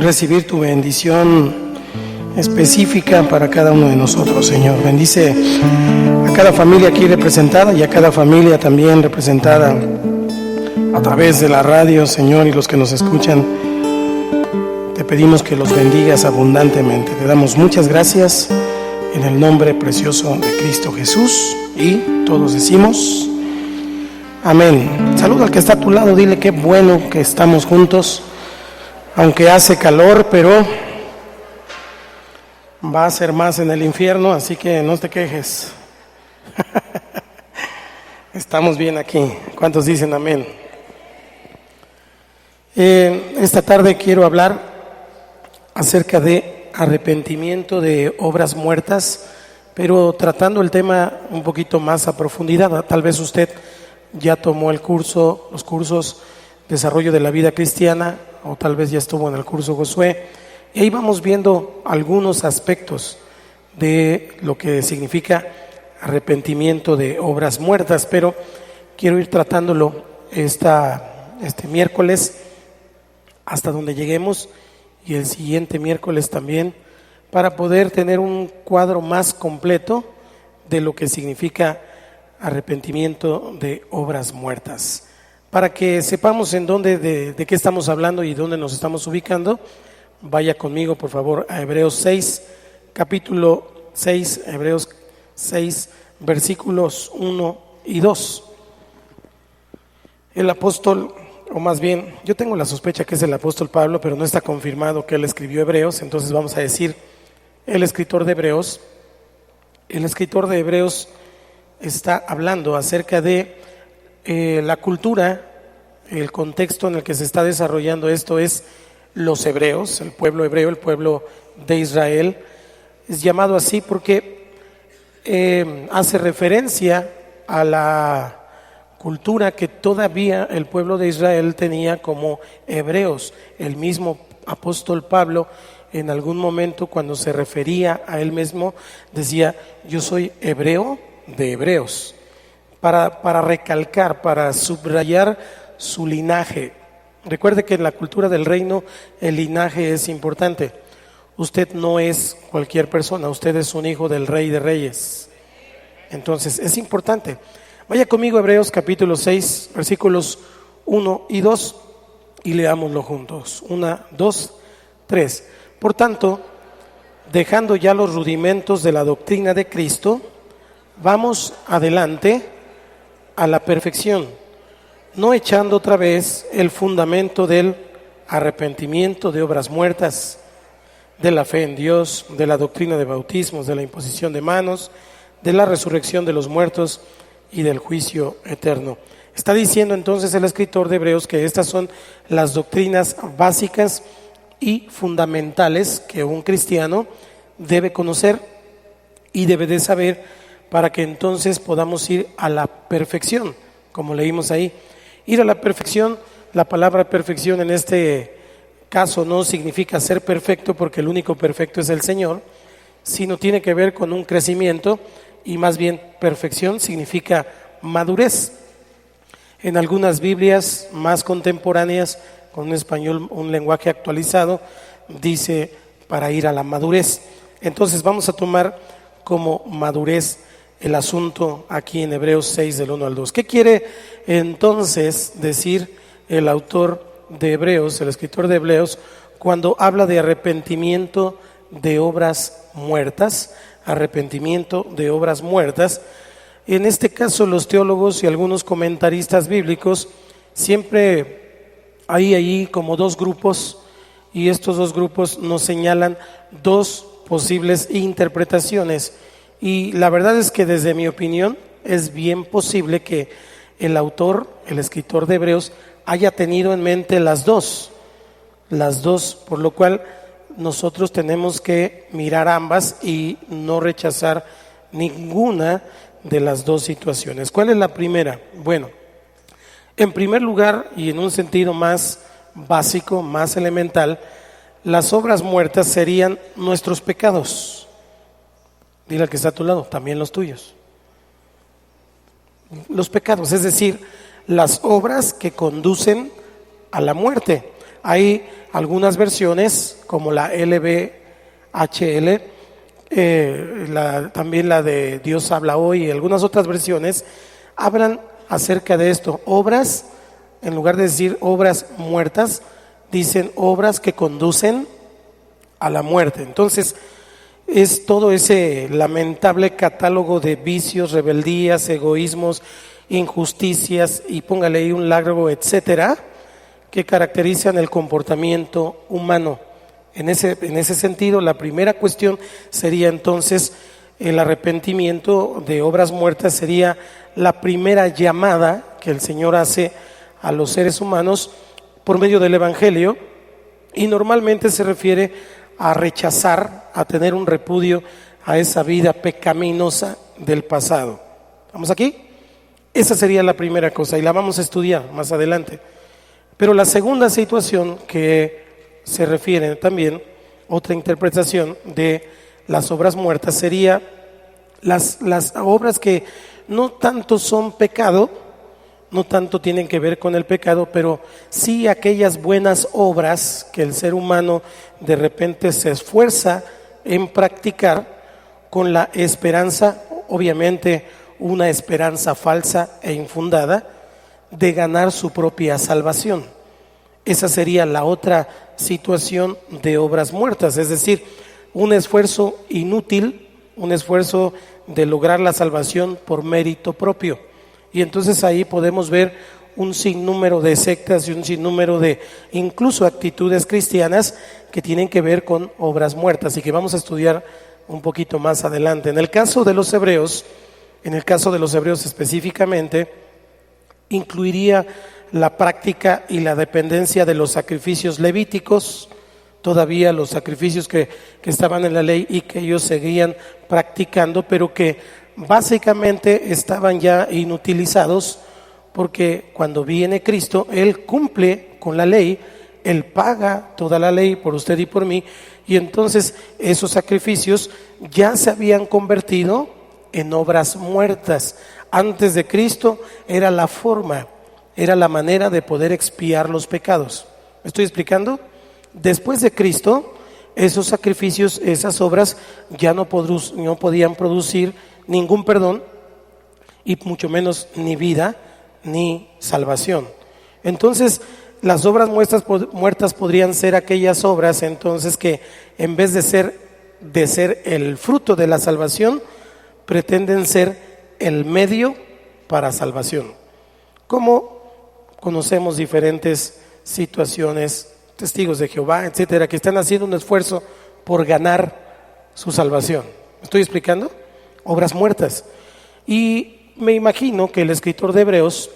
recibir tu bendición específica para cada uno de nosotros, Señor. Bendice a cada familia aquí representada y a cada familia también representada a través de la radio, Señor, y los que nos escuchan. Te pedimos que los bendigas abundantemente. Te damos muchas gracias en el nombre precioso de Cristo Jesús, y todos decimos amén. Saluda al que está a tu lado, dile qué bueno que estamos juntos, aunque hace calor, pero va a ser más en el infierno, así que no te quejes. Estamos bien aquí. ¿Cuántos dicen amén? Esta tarde quiero hablar acerca de arrepentimiento de obras muertas, pero tratando el tema un poquito más a profundidad. Tal vez usted ya tomó los cursos Desarrollo de la Vida Cristiana, o tal vez ya estuvo en el curso Josué, y ahí vamos viendo algunos aspectos de lo que significa arrepentimiento de obras muertas, pero quiero ir tratándolo este miércoles hasta donde lleguemos, y el siguiente miércoles también, para poder tener un cuadro más completo de lo que significa arrepentimiento de obras muertas. Para que sepamos en dónde, de qué estamos hablando y dónde nos estamos ubicando, vaya conmigo por favor a Hebreos 6, capítulo 6, Hebreos 6, versículos 1 y 2. El apóstol, o más bien, yo tengo la sospecha que es el apóstol Pablo, pero no está confirmado que él escribió Hebreos, entonces vamos a decir el escritor de Hebreos. El escritor de Hebreos está hablando acerca de la cultura, el contexto en el que se está desarrollando esto es los hebreos, el pueblo hebreo, el pueblo de Israel. Es llamado así porque hace referencia a la cultura que todavía el pueblo de Israel tenía como hebreos. El mismo apóstol Pablo en algún momento, cuando se refería a él mismo, decía: yo soy hebreo de hebreos, para recalcar, para subrayar su linaje. Recuerde que en la cultura del reino el linaje es importante. Usted no es cualquier persona, usted es un hijo del Rey de Reyes. Entonces es importante. Vaya conmigo a Hebreos capítulo 6, versículos 1 y 2, y leámoslo juntos. 1, 2, 3. Por tanto, dejando ya los rudimentos de la doctrina de Cristo, vamos adelante a la perfección, no echando otra vez el fundamento del arrepentimiento de obras muertas, de la fe en Dios, de la doctrina de bautismos, de la imposición de manos, de la resurrección de los muertos y del juicio eterno. Está diciendo entonces el escritor de Hebreos que estas son las doctrinas básicas y fundamentales que un cristiano debe conocer y debe de saber, para que entonces podamos ir a la perfección, como leímos ahí. Ir a la perfección, la palabra perfección en este caso no significa ser perfecto, porque el único perfecto es el Señor, sino tiene que ver con un crecimiento, y más bien perfección significa madurez. En algunas Biblias más contemporáneas, con un español, un lenguaje actualizado, dice para ir a la madurez. Entonces vamos a tomar como madurez el asunto aquí en Hebreos 6 del 1 al 2. ¿Qué quiere entonces decir el autor de Hebreos, el escritor de Hebreos, cuando habla de arrepentimiento de obras muertas? Arrepentimiento de obras muertas. En este caso, los teólogos y algunos comentaristas bíblicos siempre hay ahí como dos grupos, y estos dos grupos nos señalan dos posibles interpretaciones. Y la verdad es que, desde mi opinión, es bien posible que el autor, el escritor de Hebreos, haya tenido en mente las dos, por lo cual nosotros tenemos que mirar ambas y no rechazar ninguna de las dos situaciones. ¿Cuál es la primera? Bueno, en primer lugar, y en un sentido más básico, más elemental, las obras muertas serían nuestros pecados. Dile al que está a tu lado, también los tuyos. Los pecados, es decir, las obras que conducen a la muerte. Hay algunas versiones, como la LBHL, también la de Dios habla hoy, y algunas otras versiones, hablan acerca de esto. Obras, en lugar de decir obras muertas, dicen obras que conducen a la muerte. Entonces, es todo ese lamentable catálogo de vicios, rebeldías, egoísmos, injusticias, y póngale ahí un largo etcétera, que caracterizan el comportamiento humano. En ese sentido, la primera cuestión sería entonces el arrepentimiento de obras muertas. Sería la primera llamada que el Señor hace a los seres humanos por medio del Evangelio, y normalmente se refiere a rechazar, a tener un repudio a esa vida pecaminosa del pasado. ¿Vamos aquí? Esa sería la primera cosa, y la vamos a estudiar más adelante. Pero la segunda situación que se refiere también, otra interpretación de las obras muertas, sería las obras que no tanto son pecado, no tanto tienen que ver con el pecado, pero sí aquellas buenas obras que el ser humano de repente se esfuerza en practicar con la esperanza, obviamente una esperanza falsa e infundada, de ganar su propia salvación. Esa sería la otra situación de obras muertas, es decir, un esfuerzo inútil, un esfuerzo de lograr la salvación por mérito propio. Y entonces ahí podemos ver un sinnúmero de sectas y un sinnúmero de incluso actitudes cristianas que tienen que ver con obras muertas, y que vamos a estudiar un poquito más adelante. En el caso de los hebreos específicamente, incluiría la práctica y la dependencia de los sacrificios levíticos, todavía los sacrificios que estaban en la ley y que ellos seguían practicando, pero que básicamente estaban ya inutilizados, porque cuando viene Cristo, Él cumple con la ley, Él paga toda la ley por usted y por mí, y entonces esos sacrificios ya se habían convertido en obras muertas. Antes de Cristo era la forma, era la manera de poder expiar los pecados. ¿Me estoy explicando? Después de Cristo, esos sacrificios, esas obras ya no podían producir ningún perdón, y mucho menos ni vida ni salvación. Entonces, las obras muertas podrían ser aquellas obras entonces que, en vez de ser el fruto de la salvación, pretenden ser el medio para salvación. Como conocemos diferentes situaciones, testigos de Jehová, etcétera, que están haciendo un esfuerzo por ganar su salvación. ¿Me estoy explicando? Obras muertas. Y me imagino que el escritor de Hebreos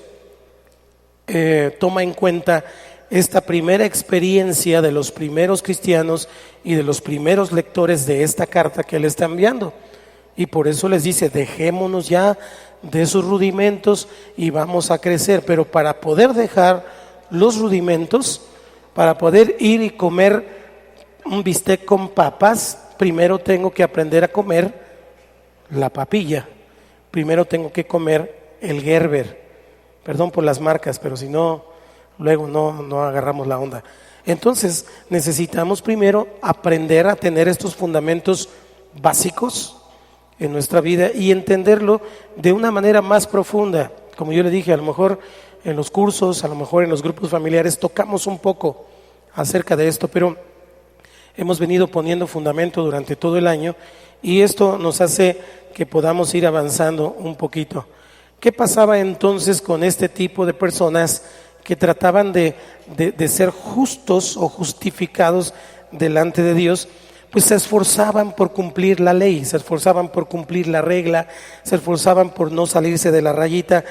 toma en cuenta esta primera experiencia de los primeros cristianos y de los primeros lectores de esta carta que él está enviando, y por eso les dice: dejémonos ya de esos rudimentos y vamos a crecer. Pero para poder dejar los rudimentos, para poder ir y comer un bistec con papas, primero tengo que aprender a comer la papilla, primero tengo que comer el Gerber. Perdón por las marcas, pero si no, luego no agarramos la onda. Entonces necesitamos primero aprender a tener estos fundamentos básicos en nuestra vida y entenderlo de una manera más profunda. Como yo le dije, a lo mejor en los cursos, a lo mejor en los grupos familiares tocamos un poco acerca de esto, pero hemos venido poniendo fundamento durante todo el año, y esto nos hace que podamos ir avanzando un poquito. ¿Qué pasaba entonces con este tipo de personas que trataban de ser justos o justificados delante de Dios? Pues se esforzaban por cumplir la ley, se esforzaban por cumplir la regla, se esforzaban por no salirse de la rayita,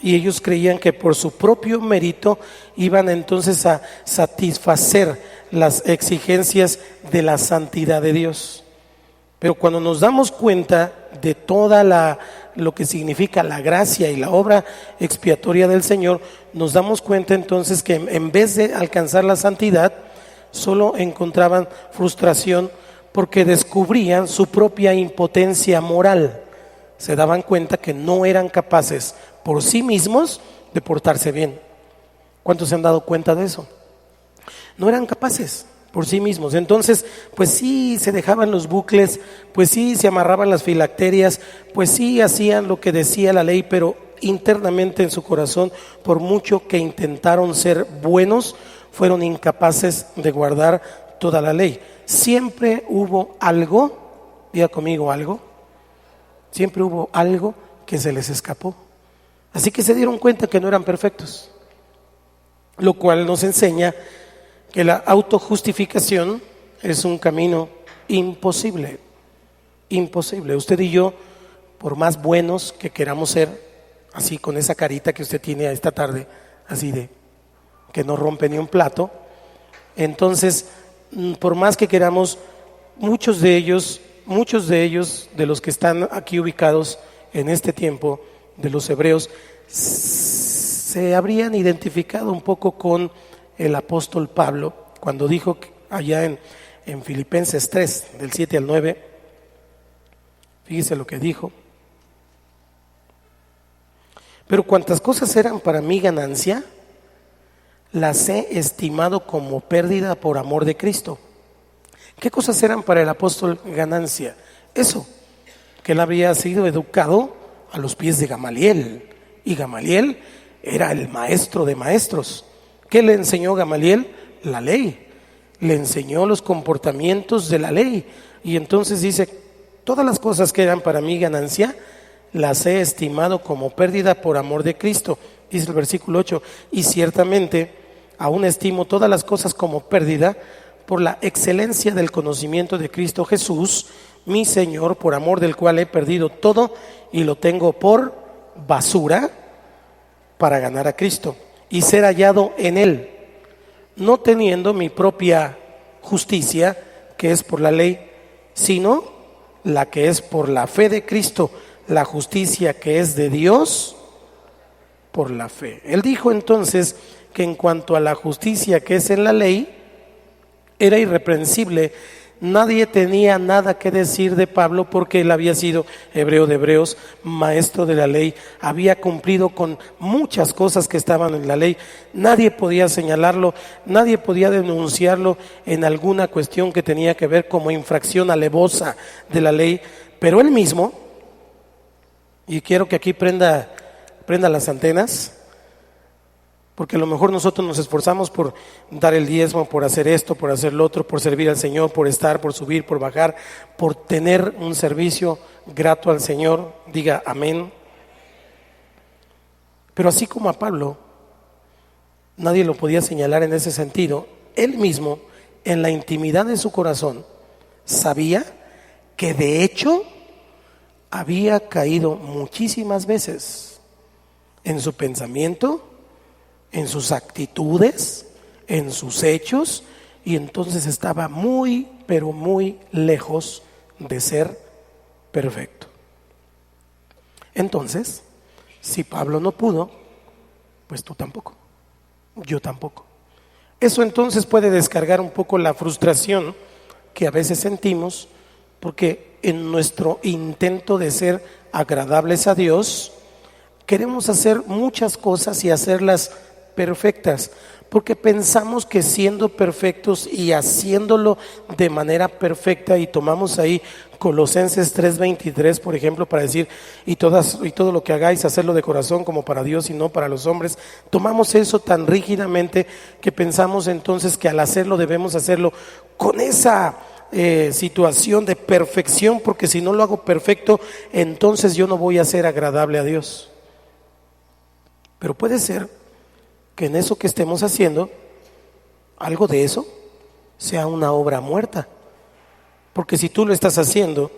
y ellos creían que por su propio mérito iban entonces a satisfacer las exigencias de la santidad de Dios. Pero cuando nos damos cuenta de toda lo que significa la gracia y la obra expiatoria del Señor, nos damos cuenta entonces que en vez de alcanzar la santidad, solo encontraban frustración, porque descubrían su propia impotencia moral. Se daban cuenta que no eran capaces por sí mismos de portarse bien. ¿Cuántos se han dado cuenta de eso? No eran capaces por sí mismos. Entonces, pues sí, se dejaban los bucles, pues sí, se amarraban las filacterias, pues sí, hacían lo que decía la ley, pero internamente en su corazón, por mucho que intentaron ser buenos, fueron incapaces de guardar toda la ley. Siempre hubo algo, diga conmigo algo, siempre hubo algo que se les escapó. Así que se dieron cuenta que no eran perfectos, lo cual nos enseña que la autojustificación es un camino imposible, imposible. Usted y yo, por más buenos que queramos ser, así con esa carita que usted tiene esta tarde, así de que no rompe ni un plato, entonces, por más que queramos, muchos de ellos, de los que están aquí ubicados en este tiempo, de los hebreos, se habrían identificado un poco con el apóstol Pablo cuando dijo allá en Filipenses 3, del 7 al 9, fíjese lo que dijo: pero cuantas cosas eran para mí ganancia, las he estimado como pérdida por amor de Cristo. ¿Qué cosas eran para el apóstol ganancia? Eso, que él había sido educado a los pies de Gamaliel, y Gamaliel era el maestro de maestros. ¿Qué le enseñó Gamaliel? La ley. Le enseñó los comportamientos de la ley. Y entonces dice: todas las cosas que eran para mí ganancia, las he estimado como pérdida por amor de Cristo. Dice el versículo 8: y ciertamente aún estimo todas las cosas como pérdida por la excelencia del conocimiento de Cristo Jesús, mi Señor, por amor del cual he perdido todo y lo tengo por basura para ganar a Cristo y ser hallado en Él, no teniendo mi propia justicia, que es por la ley, sino la que es por la fe de Cristo, la justicia que es de Dios por la fe. Él dijo entonces que en cuanto a la justicia que es en la ley, era irreprensible. Nadie tenía nada que decir de Pablo porque él había sido hebreo de hebreos, maestro de la ley, había cumplido con muchas cosas que estaban en la ley. Nadie podía señalarlo, nadie podía denunciarlo en alguna cuestión que tenía que ver como infracción alevosa de la ley, pero él mismo, y quiero que aquí prenda las antenas, porque a lo mejor nosotros nos esforzamos por dar el diezmo, por hacer esto, por hacer lo otro, por servir al Señor, por estar, por subir, por bajar, por tener un servicio grato al Señor. Diga amén. Pero así como a Pablo, nadie lo podía señalar en ese sentido. Él mismo, en la intimidad de su corazón, sabía que de hecho había caído muchísimas veces en su pensamiento, en sus actitudes, en sus hechos, y entonces estaba muy, pero muy lejos de ser perfecto. Entonces, si Pablo no pudo, pues tú tampoco, yo tampoco. Eso entonces puede descargar un poco la frustración que a veces sentimos, porque en nuestro intento de ser agradables a Dios, queremos hacer muchas cosas y hacerlas perfectas, porque pensamos que siendo perfectos y haciéndolo de manera perfecta, y tomamos ahí Colosenses 3:23 por ejemplo para decir: y todo lo que hagáis, hacerlo de corazón como para Dios y no para los hombres. Tomamos eso tan rígidamente que pensamos entonces que al hacerlo debemos hacerlo con esa situación de perfección, porque si no lo hago perfecto, entonces yo no voy a ser agradable a Dios. Pero puede ser que en eso que estemos haciendo, algo de eso sea una obra muerta, porque si tú lo estás haciendo